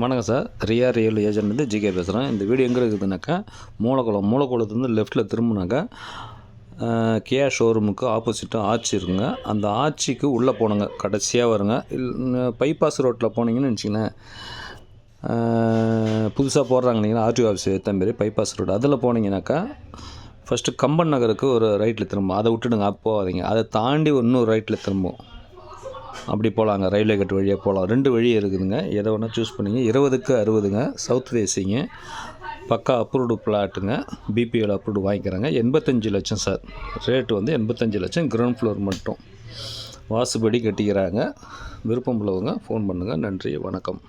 வணக்கம் sir. Real ஏஜென்ட்லேருந்து GK பேசுகிறேன். இந்த வீடியோ எங்கே இருக்குதுனாக்கா மூலக்குளத்துலேருந்து லெஃப்ட்டில் திரும்பினாக்கா கியா ஷோரூமுக்கு ஆப்போசிட்டாக ஆர்ச்சி இருக்குங்க. அந்த ஆர்ச்சிக்கு உள்ளே போனங்க கடைசியாக வருங்க. பைபாஸ் ரோட்டில் போனீங்கன்னு வச்சிங்களேன், புதுசாக போடுறாங்க இல்லைங்களா ஆர்டிஓ ஆஃபீஸ் ஏற்ற பைபாஸ் ரோடு, அதில் போனீங்கன்னாக்கா ஃபஸ்ட்டு கம்பன் நகருக்கு ஒரு ரைட்டில் திரும்பும். அதை விட்டுடுங்க, அப்போ போகாதீங்க. அதை தாண்டி இன்னொரு ரைட்டில் திரும்பும். அப்படி போகலாங்க, ரயில்வே கேட் வழியாக போகலாம். 2 வழி இருக்குதுங்க, எதை வேணால் சூஸ் பண்ணிங்க. 20க்கு 60ங்க, சவுத் ஃபேஸிங்கு, பக்கா அப்ரூவ்டு பிளாட்டுங்க, பிபிஎல் அப்ரூவ்டு வாங்கிக்கிறாங்க. 85 லட்சம் சார். ரேட்டு வந்து 85 லட்சம், கிரவுண்ட் ஃப்ளோர் மட்டும். வாசுபடி கட்டிக்கிறாங்க. விருப்பம் உள்ளவங்க ஃபோன் பண்ணுங்கள். நன்றி, வணக்கம்.